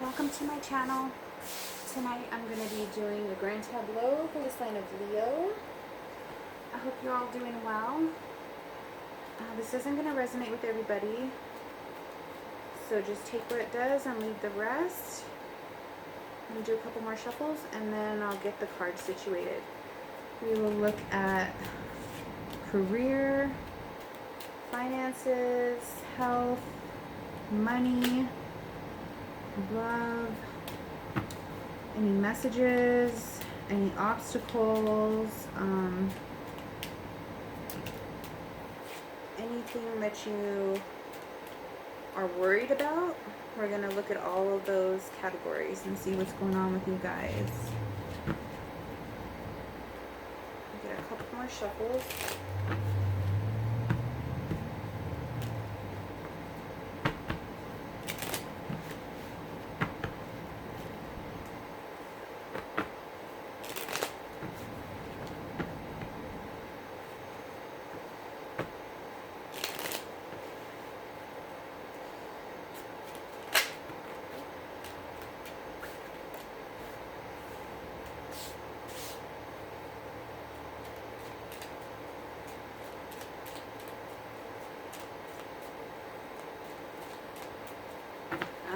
Welcome to my channel. Tonight I'm going to be doing a grand tableau for the sign of Leo. I hope you're all doing well. This isn't going to resonate with everybody, so just take what it does and leave the rest. I'm going to do a couple more shuffles and then I'll get the cards situated. We will look at career, finances, health, money, love, any messages, any obstacles, anything that you are worried about. We're going to look at all of those categories and see what's going on with you guys. Get a couple more shuffles.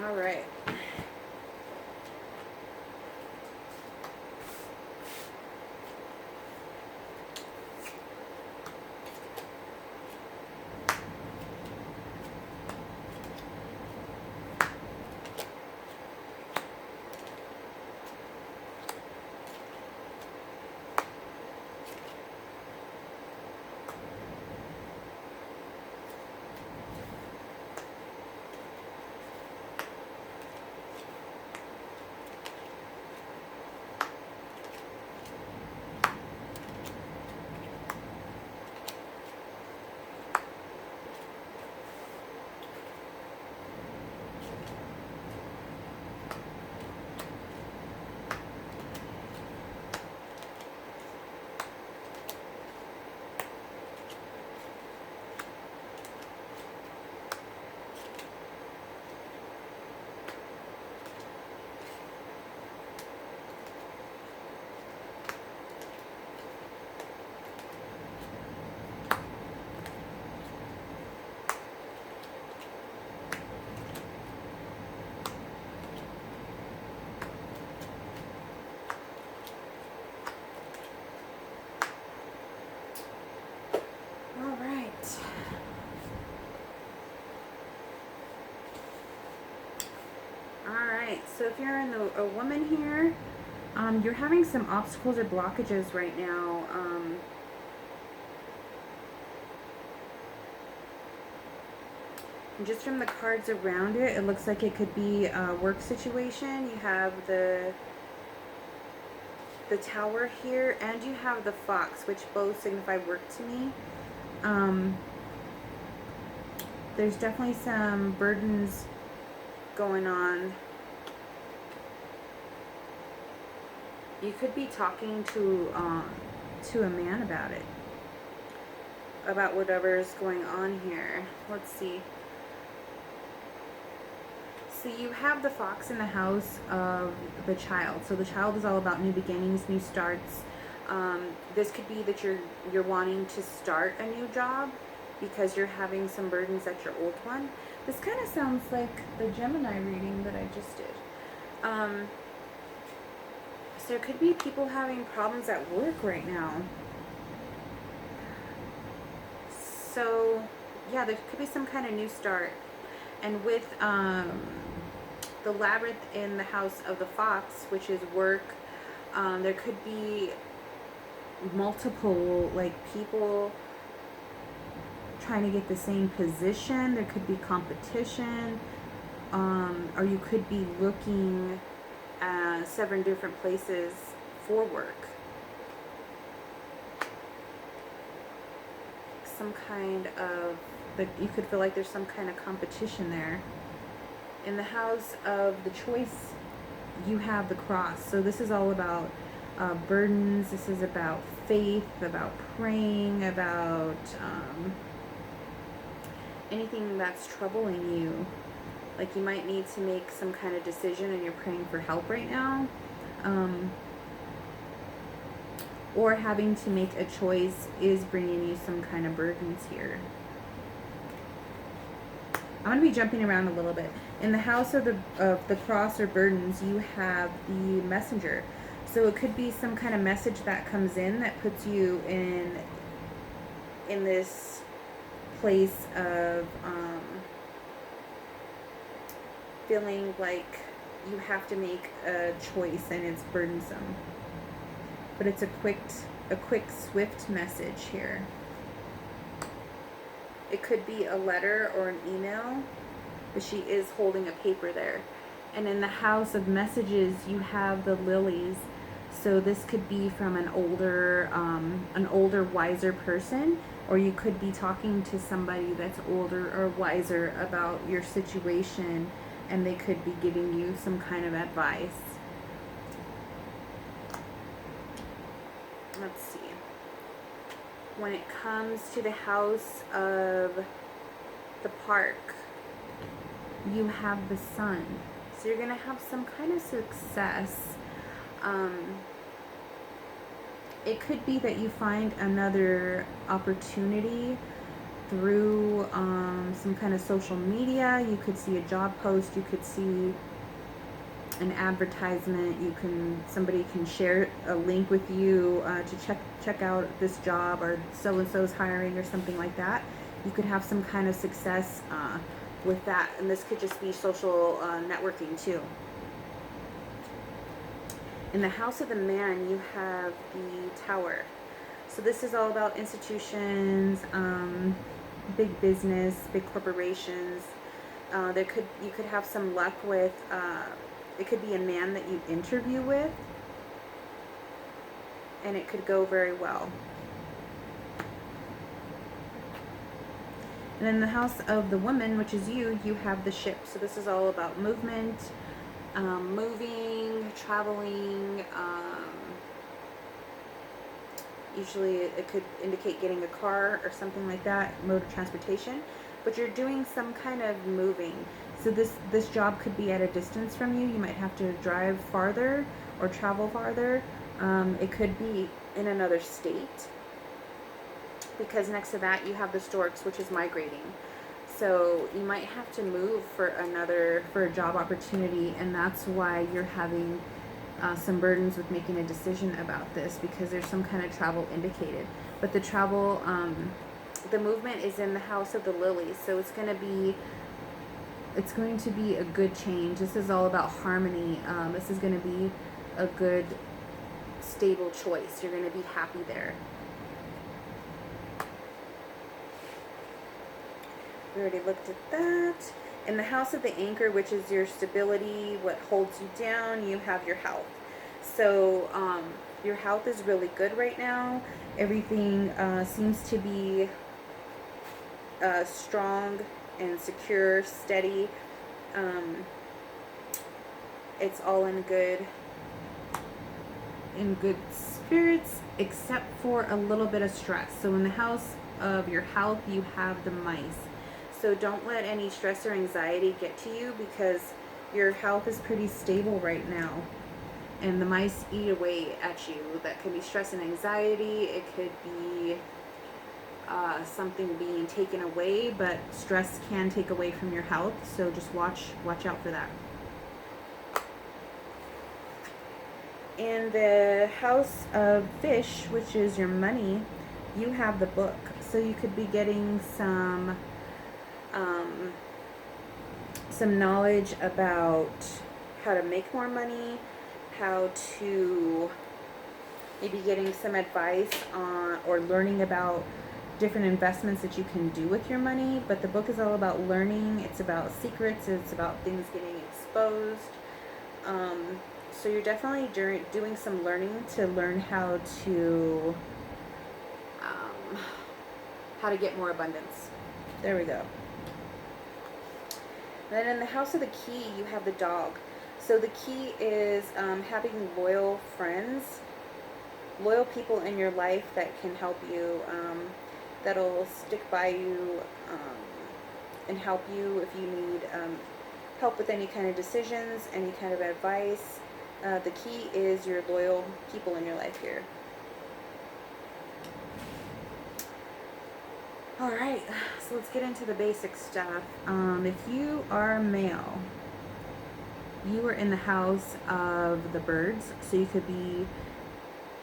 All right. So if you're a woman here, you're having some obstacles or blockages right now. And just from the cards around it, it looks like it could be a work situation. You have the tower here, and you have the fox, which both signify work to me. There's definitely some burdens going on. You could be talking to a man about it, about whatever's going on here. Let's see. So you have the fox in the house of the child. So the child is all about new beginnings, new starts. This could be that you're wanting to start a new job because you're having some burdens at your old one. This kind of sounds like the Gemini reading that I just did. So there could be people having problems at work right now. So yeah, there could be some kind of new start. And with the labyrinth in the house of the fox, which is work, there could be multiple people trying to get the same position. There could be competition, or you could be looking at 7 different places for work. Some kind of, you could feel like there's some kind of competition there. In the house of the choice, you have the cross. So this is all about burdens. This is about faith, about praying, about anything that's troubling you. Like you might need to make some kind of decision and you're praying for help right now. Or having to make a choice is bringing you some kind of burdens here. I'm going to be jumping around a little bit. In the house of the cross or burdens, you have the messenger. So it could be some kind of message that comes in that puts you in this place of feeling like you have to make a choice and it's burdensome. But it's a quick, swift message here. It could be a letter or an email, but she is holding a paper there. And in the house of messages, you have the lilies. So this could be from an older, wiser person, or you could be talking to somebody that's older or wiser about your situation, and they could be giving you some kind of advice. Let's see. When it comes to the house of the park, you have the sun. So you're going to have some kind of success. It could be that you find another opportunity through some kind of social media. You could see a job post. You could see an advertisement. Somebody can share a link with you to check out this job, or so and so's hiring or something like that. You could have some kind of success with that, and this could just be social networking too. In the house of the man, you have the tower. So this is all about institutions, big business, big corporations. You could have some luck with. It could be a man that you interview with, and it could go very well. And in the house of the woman, which is you have the ship. So this is all about movement, moving, traveling. Usually it could indicate getting a car or something like that, mode of transportation. But you're doing some kind of moving. So this job could be at a distance from you. You might have to drive farther or travel farther. It could be in another state, because next to that you have the storks, which is migrating. So you might have to move for a job opportunity, and that's why you're having some burdens with making a decision about this, because there's some kind of travel indicated. But the travel, the movement is in the house of the lilies, so it's going to be a good change. This is all about harmony. This is going to be a good, stable choice. You're going to be happy there. We already looked at that. In the house of the anchor, which is your stability, what holds you down, you have your health. So your health is really good right now. Everything seems to be strong and secure, steady. It's all in good spirits, except for a little bit of stress. So in the house of your health, you have the mice. So don't let any stress or anxiety get to you, because your health is pretty stable right now. And the mice eat away at you. That could be stress and anxiety. It could be something being taken away, but stress can take away from your health. So just watch out for that. In the house of fish, which is your money, you have the book. So you could be getting some knowledge about how to make more money, how to maybe getting some advice on, or learning about different investments that you can do with your money. But the book is all about learning. It's about secrets. It's about things getting exposed. So you're definitely doing some learning to learn how to get more abundance. There we go. Then in the house of the key, you have the dog. So the key is having loyal friends, loyal people in your life that can help you, that'll stick by you and help you if you need help with any kind of decisions, any kind of advice. The key is your loyal people in your life here. Alright, so let's get into the basic stuff. If you are male, you are in the house of the birds, so you could be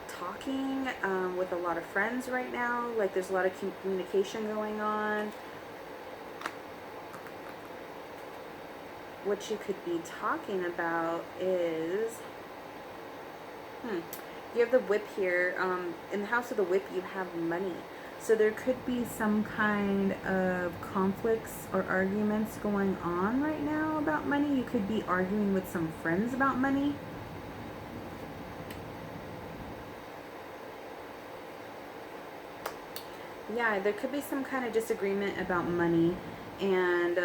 talking with a lot of friends right now. Like there's a lot of communication going on. What you could be talking about is, you have the whip here. In the house of the whip, you have money. So there could be some kind of conflicts or arguments going on right now about money. You could be arguing with some friends about money. Yeah, there could be some kind of disagreement about money, and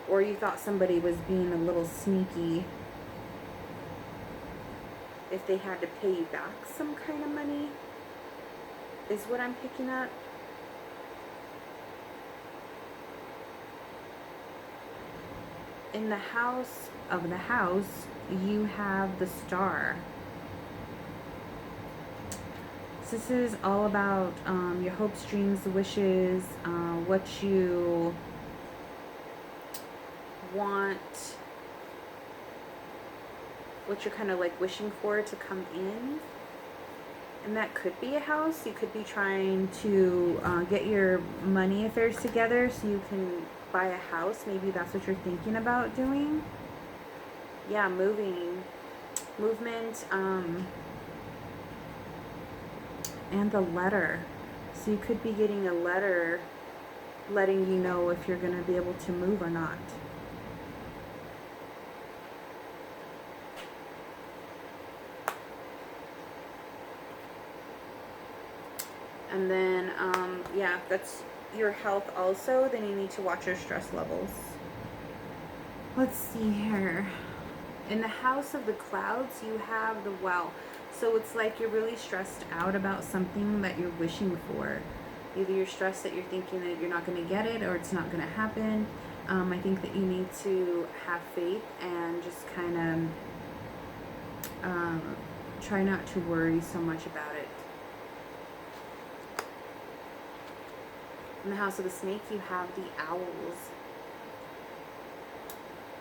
or you thought somebody was being a little sneaky if they had to pay you back some kind of money, is what I'm picking up. In the house of the house, you have the star. So this is all about your hopes, dreams, wishes, what you want, what you're kind of like wishing for to come in. And that could be a house. You could be trying to get your money affairs together so you can buy a house. Maybe that's what you're thinking about doing. Yeah, movement, and the letter. So you could be getting a letter letting you know if you're going to be able to move or not. And then, yeah, if that's your health also, then you need to watch your stress levels. Let's see here. In the house of the clouds, you have the well. So it's like you're really stressed out about something that you're wishing for. Either you're stressed that you're thinking that you're not going to get it or it's not going to happen. I think that you need to have faith and just kind of try not to worry so much about it. In the house of the snake, you have the owls.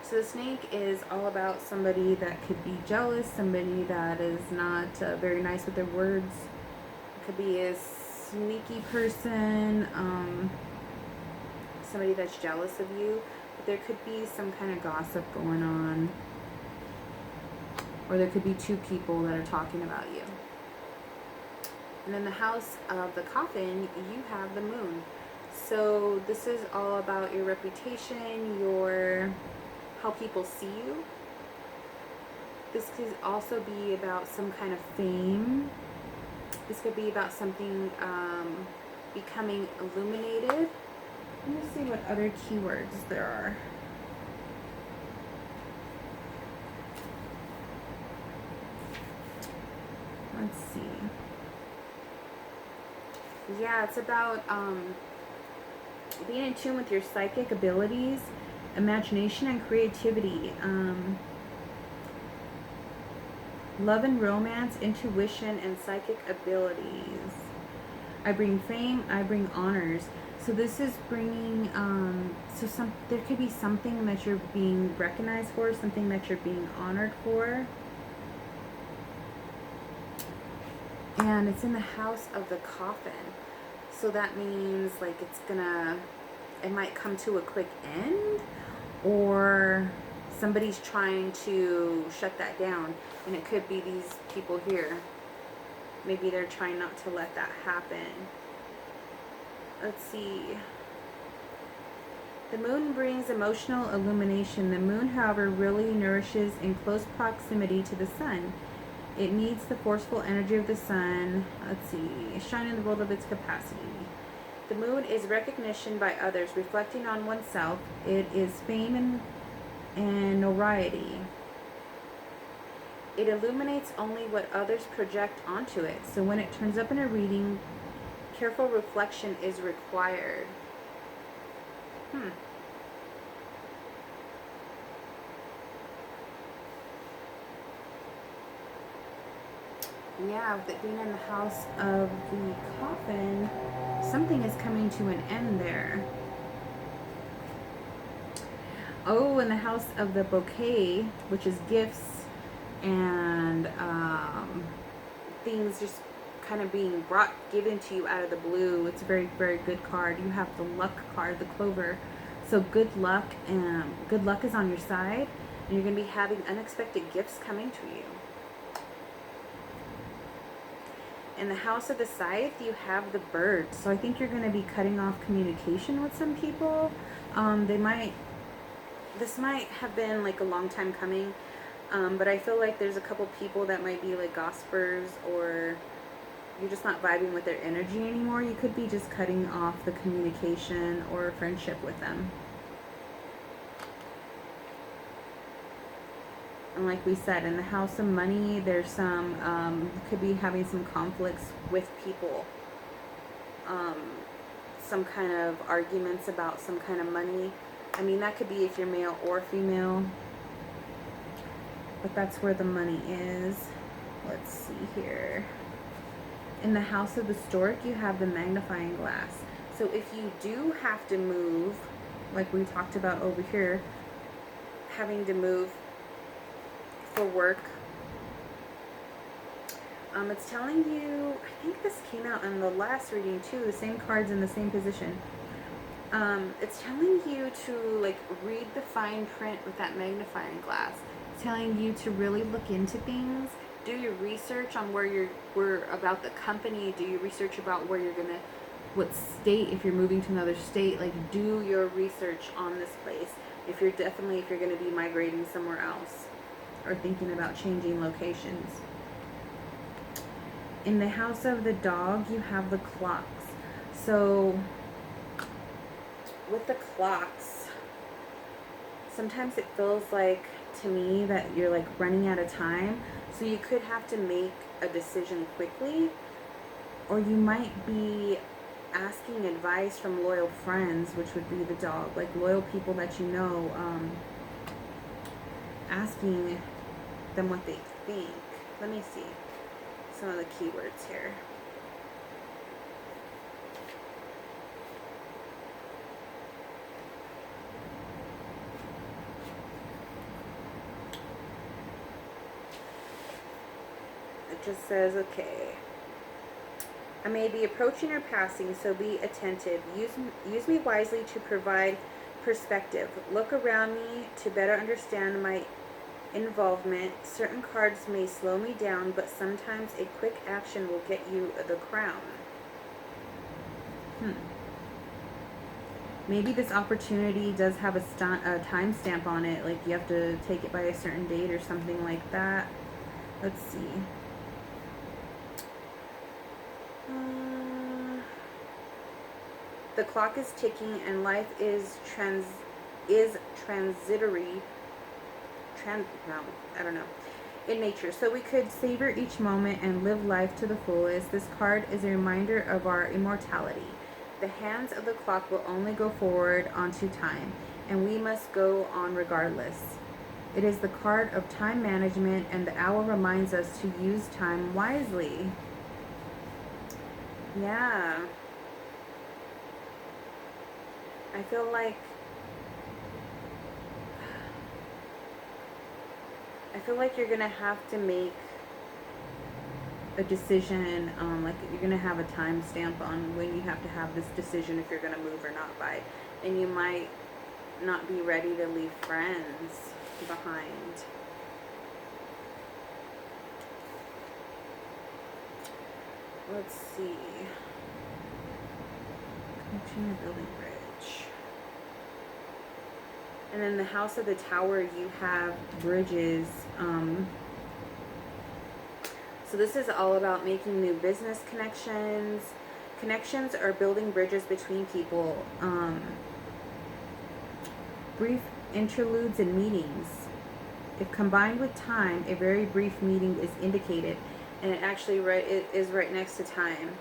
So the snake is all about somebody that could be jealous, somebody that is not very nice with their words. It could be a sneaky person, somebody that's jealous of you. But there could be some kind of gossip going on. Or there could be two people that are talking about you. And in the house of the coffin, you have the moon. So this is all about your reputation, how people see you. This could also be about some kind of fame. This could be about something becoming illuminated. Let me see what other keywords there are. Let's see. Yeah, it's about being in tune with your psychic abilities, imagination, and creativity. Love and romance, intuition, and psychic abilities. I bring fame, I bring honors. So this is bringing, there could be something that you're being recognized for, something that you're being honored for. And it's in the house of the coffin. So that means like it might come to a quick end, or somebody's trying to shut that down. And it could be these people here. Maybe they're trying not to let that happen. Let's see. The moon brings emotional illumination. The moon, however, really nourishes in close proximity to the sun. It needs the forceful energy of the sun. Let's see. Shine in the world of its capacity. The moon is recognition by others, reflecting on oneself. It is fame and notoriety. It illuminates only what others project onto it. So when it turns up in a reading, careful reflection is required. Yeah, with it being in the house of the coffin, something is coming to an end there. Oh, in the house of the bouquet, which is gifts and things just kind of being given to you out of the blue. It's a very, very good card. You have the luck card, the clover. So good luck, and good luck is on your side, and you're going to be having unexpected gifts coming to you. In the house of the scythe, you have the bird. So I think you're going to be cutting off communication with some people. This might have been like a long time coming, but I feel like there's a couple people that might be like gossipers, or you're just not vibing with their energy anymore. You could be just cutting off the communication or friendship with them. And like we said, in the house of money, there's some, you could be having some conflicts with people. Some kind of arguments about some kind of money. I mean, that could be if you're male or female. But that's where the money is. Let's see here. In the house of the stork, you have the magnifying glass. So if you do have to move, like we talked about over here, having to move for work, it's telling you, I think this came out in the last reading too, the same cards in the same position. It's telling you to like read the fine print with that magnifying glass. It's telling you to really look into things, do your research on where about the company, do your research about where you're gonna, what state, if you're moving to another state, like do your research on this place. If you're gonna be migrating somewhere else or thinking about changing locations. In the house of the dog, you have the clocks. So with the clocks, sometimes it feels like, to me, that you're like running out of time. So you could have to make a decision quickly, or you might be asking advice from loyal friends, which would be the dog, like loyal people that you know, asking them what they think. Let me see some of the keywords here. It just says, okay, I may be approaching or passing, so be attentive. Use me wisely to provide perspective. Look around me to better understand my involvement. Certain cards may slow me down, but sometimes a quick action will get you the crown. Maybe this opportunity does have a time stamp on it, like you have to take it by a certain date or something like that. Let's see. The clock is ticking and life is transitory. In nature. So we could savor each moment and live life to the fullest. This card is a reminder of our immortality. The hands of the clock will only go forward onto time, and we must go on regardless. It is the card of time management, and the owl reminds us to use time wisely. Yeah. I feel like you're going to have to make a decision, like you're going to have a time stamp on when you have to have this decision if you're going to move or not by. And you might not be ready to leave friends behind. Let's see. Connection or building bridge. And in the house of the tower, you have bridges. So this is all about making new business connections. Connections are building bridges between people. Brief interludes and meetings. If combined with time, a very brief meeting is indicated. And it actually it is right next to time.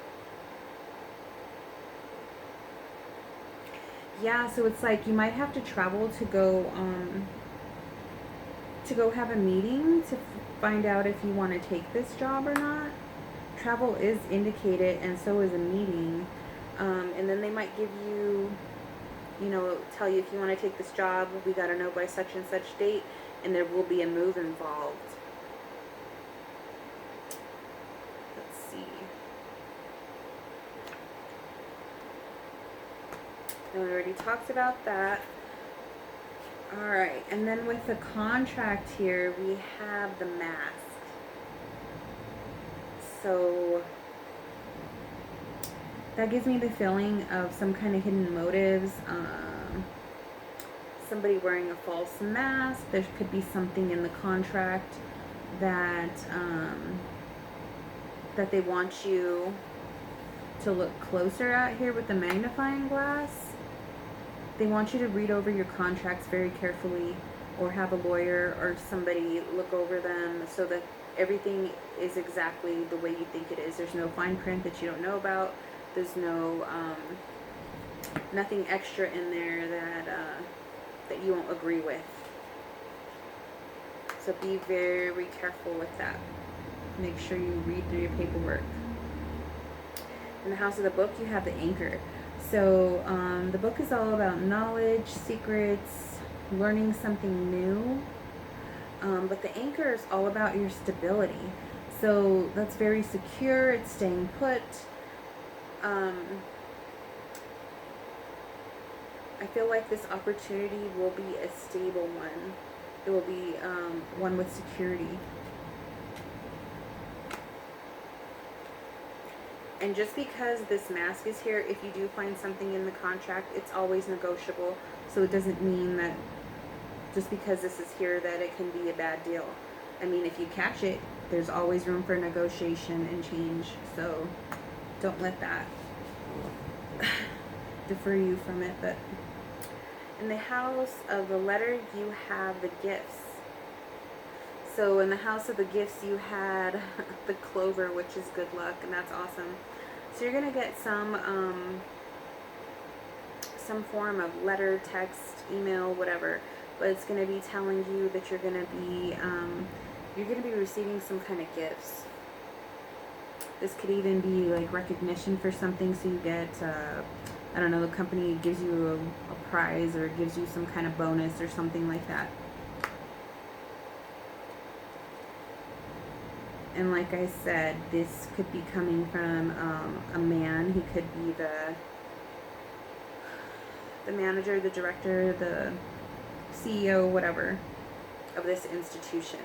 Yeah, so it's like you might have to travel to go have a meeting to find out if you want to take this job or not. travel is indicated, and so is a meeting. And then they might give you, you know, tell you, if you want to take this job, we got to know by such and such date, and there will be a move involved. Let's see. And we already talked about that. Alright, and then with the contract here, we have the mask. So that gives me the feeling of some kind of hidden motives. Somebody wearing a false mask. There could be something in the contract that that they want you to look closer at here with the magnifying glass. They want you to read over your contracts very carefully, or have a lawyer or somebody look over them so that everything is exactly the way you think it is. There's no fine print that you don't know about. There's no nothing extra in there that you won't agree with. So be very careful with that. Make sure you read through your paperwork. In the house of the book, you have the anchor. So the book is all about knowledge, secrets, learning something new. But the anchor is all about your stability. So that's very secure. It's staying put. I feel like this opportunity will be a stable one. It will be one with security. And just because this mask is here, if you do find something in the contract, it's always negotiable. So it doesn't mean that just because this is here that it can be a bad deal. I mean, if you catch it, there's always room for negotiation and change. So don't let that defer you from it. But in the house of the letter, you have the gifts. So in the house of the gifts, you had the clover, which is good luck, and that's awesome. So you're going to get some form of letter, text, email, whatever. But it's going to be telling you that you're going to be receiving some kind of gifts. This could even be like recognition for something. So you get, I don't know, the company gives you a prize, or gives you some kind of bonus or something like that. And like I said, this could be coming from a man. He could be the manager, the director, the CEO, whatever, of this institution.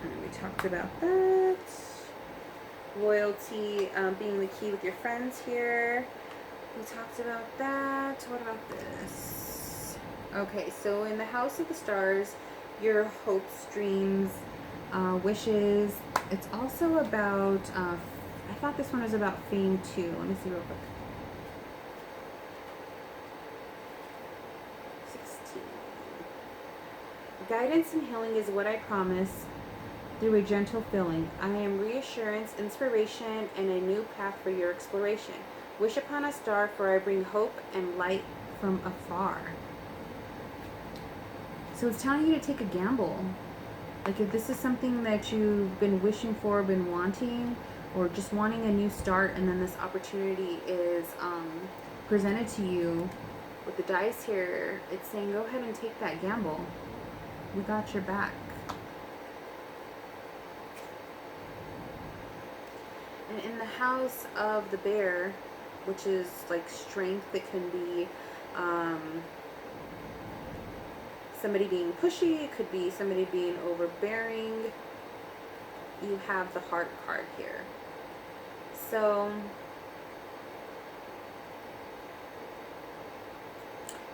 And we talked about that. Loyalty being the key with your friends here. We talked about that. What about this? Okay, so in the house of the stars, your hopes, dreams, wishes. It's also about, I thought this one was about fame too. Let me see real quick. 16. Guidance and healing is what I promise through a gentle feeling. I am reassurance, inspiration, and a new path for your exploration. Wish upon a star, for I bring hope and light from afar. So it's telling you to take a gamble. Like if this is something that you've been wishing for, been wanting, or just wanting a new start, and then this opportunity is presented to you with the dice here, it's saying go ahead and take that gamble. We got your back. And in the house of the bear, which is like strength, it can be somebody being pushy, it could be somebody being overbearing. You have the heart card here. So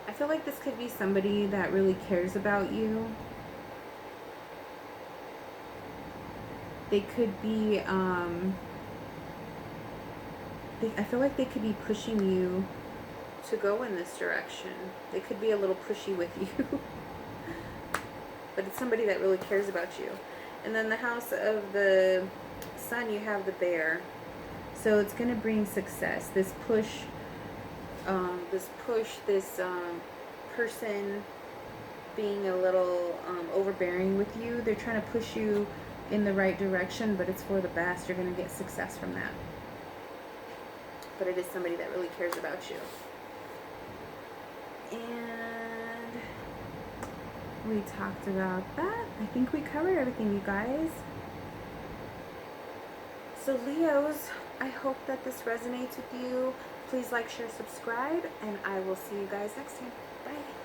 I feel like this could be somebody that really cares about you. They could be, I feel like they could be pushing you to go in this direction. They could be a little pushy with you. But it's somebody that really cares about you. And then the house of the sun, you have the bear. So it's going to bring success. This person being a little overbearing with you. They're trying to push you in the right direction, but it's for the best. You're going to get success from that. But it is somebody that really cares about you. And we talked about that. I think we covered everything, you guys. So Leos, I hope that this resonates with you. Please like, share, subscribe, and I will see you guys next time. Bye.